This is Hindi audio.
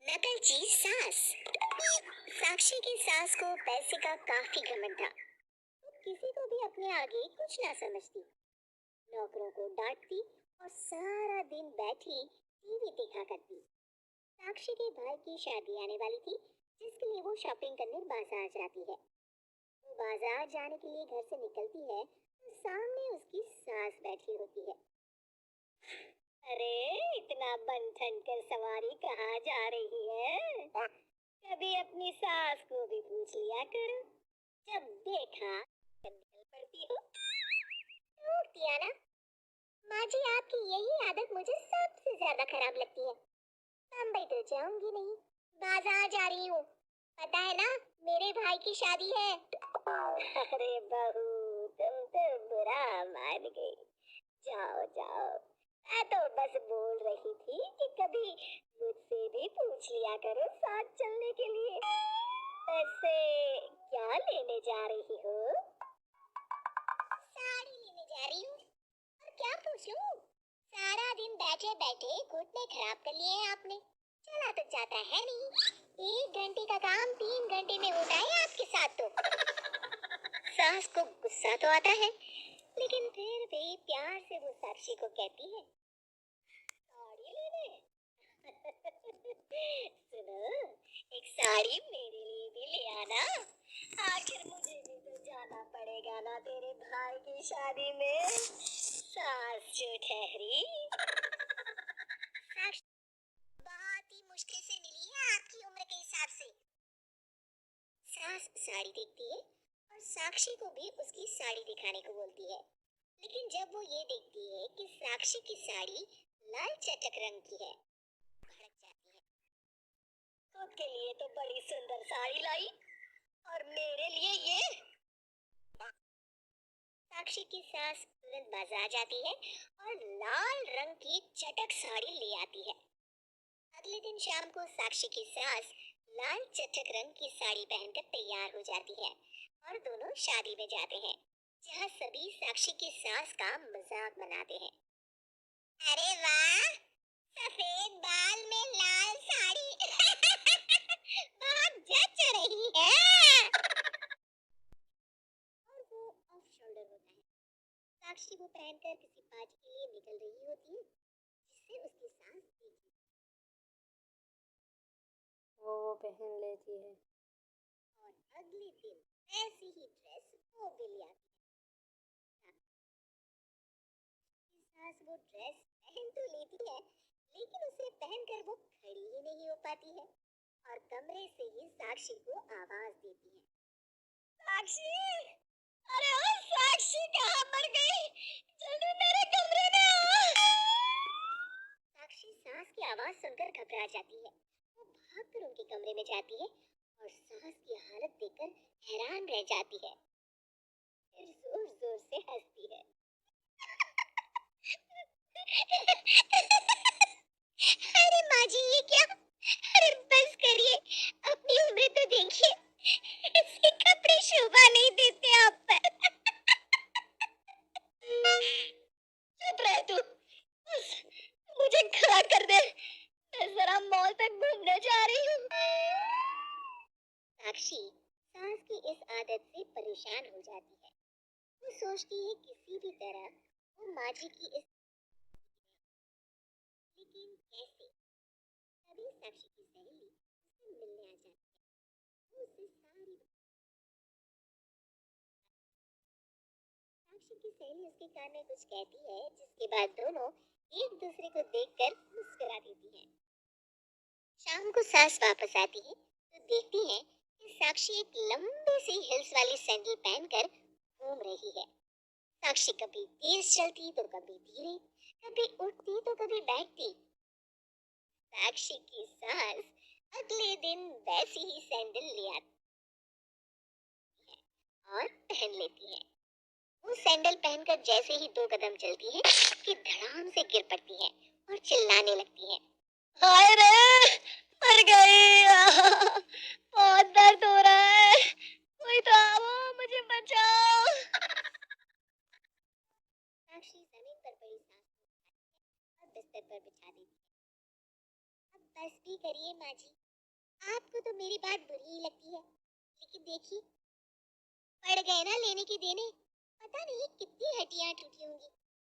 नकलची सास। साक्षी की सास को पैसे का काफी घमंड था। वो किसी को भी अपने आगे कुछ ना समझती, नौकरों को डांटती और सारा दिन बैठी टीवी देखा करती। साक्षी के भाई की शादी आने वाली थी, जिसके लिए वो शॉपिंग करने बाजार जाती है। वो बाजार जाने के लिए घर से निकलती है तो सामने उसकी सास बैठी होती है। अरे इतना बन ठन कर सवारी कहाँ जा रही है? कभी अपनी सास को भी पूछ लिया करो। जब देखा निकल पड़ती हो। टोकती है ना। माँ जी, आपकी यही आदत मुझे सबसे ज्यादा खराब लगती है। बम्बई तो जाऊंगी नहीं, बाजार जा रही हूँ। पता है ना, मेरे भाई की शादी है। अरे बहू, तुम तो बुरा मान गई। जाओ जाओ, मैं तो बस बोल रही थी कि कभी मुझसे भी पूछ लिया करो साथ चलने के लिए। वैसे क्या लेने जा रही हो? साड़ी लेने जा रही हूँ। और क्या पूछूं? सारा दिन बैठे बैठे घुटने खराब कर लिए हैं आपने। चला तो जाता है नहीं। 1 घंटे का काम 3 घंटे में होता है आपके साथ तो। सास को गुस्सा तो आता है, लेकिन फिर भी प्यार से वो साक्षी को कहती है, साड़ी लेने? सुनो, एक साड़ी मेरे लिए भी ले आना। आखिर मुझे भी तो जाना पड़ेगा ना तेरे भाई की शादी में। सास जो ठहरी। साक्षी बहुत ही मुश्किल से मिली है आपकी उम्र के हिसाब से। सास साड़ी देखती है और साक्षी को भी उसकी साड़ी दिखाने को बोलती है। लेकिन जब वो ये देखती है कि साक्षी की साड़ी लाल चटक रंग की है, भड़क जाती है। खुद के लिए तो बड़ी सुंदर साड़ी लाई और मेरे लिए ये। साक्षी की सास तुरंत बाजार जाती है और लाल रंग की चटक साड़ी ले आती है। अगले दिन शाम को साक्षी की सास लाल चटक रंग की साड़ी पहनकर तैयार हो जाती है और दोनों शादी में जाते हैं, जहाँ सभी साक्षी की सास का मजाक बनाते हैं। अरे वाह, सफेद बाल में लाल साड़ी। बहुत जच रही है। और वो ऑफ शोल्डर होता है। साक्षी वो पहनकर किसी पार्टी के लिए निकल रही होती है, जिससे उसकी सास देखी। वो पहन लेती है और अगले दिन ऐसी ही ड्रेस वो भी ले आती है। साक्षी की सास वो ड्रेस पहन तो लेती है, लेकिन उसे पहनकर वो खड़ी ही नहीं हो पाती है और कमरे से ही साक्षी को आवाज देती है, साक्षी! अरे ओ साक्षी, कहाँ मर गई? जल्दी मेरे कमरे में आओ। साक्षी सास की आवाज सुनकर घबरा जाती है। वो भागकर उनके कमरे में जाती है और सास की हालत देखकर हैरान रह जाती है। फिर जोर जोर से हंसती है। अरे माँ जी, ये क्या? अरे बस करिए, अपनी उम्र तो देखिए। ऐसे कपड़े शोभा नहीं देते आप पर। चुप रह तू, बस मुझे खड़ा कर दे, मैं जरा मॉल तक घूमने जा रही हूँ। साक्षी सास की इस आदत से परेशान हो जाती है। वो सोचती है किसी भी तरह वो माँ जी की इस, लेकिन कैसे? तभी साक्षी की सहेली उससे मिलने आ जाती है। वो उससे सारी साक्षी की सहेली उसके कान में कुछ कहती है, जिसके बाद दोनों एक दूसरे को देखकर मुस्कुरा देती हैं। शाम को सास वापस आती है तो देखती है कि साक्षी एक लंबे से हिल्स वाली सैंडल पहनकर घूम रही है। साक्षी कभी तेज चलती तो कभी धीरे, कभी उठती तो कभी बैठती। साक्षी की सास अगले दिन वैसी ही सैंडल ले आती है और पहन लेती है। वो सैंडल पहनकर जैसे ही 2 कदम चलती है कि धड़ाम से गिर पड़ती है और चिल्लाने लगती है, हाय रे, मर गई। बहुत दर्द हो रहा है, कोई तो आओ, मुझे बचाओ। साक्षी जमीन पर पड़ी सास को उठाती है और बिस्तर पर बिछा देती है। अब बस भी करिए माँ जी, आपको तो मेरी बात बुरी ही लगती है, लेकिन देखिए पड़ गए ना लेने के देने, पता नहीं कितनी हड्डियां टूटी होंगी।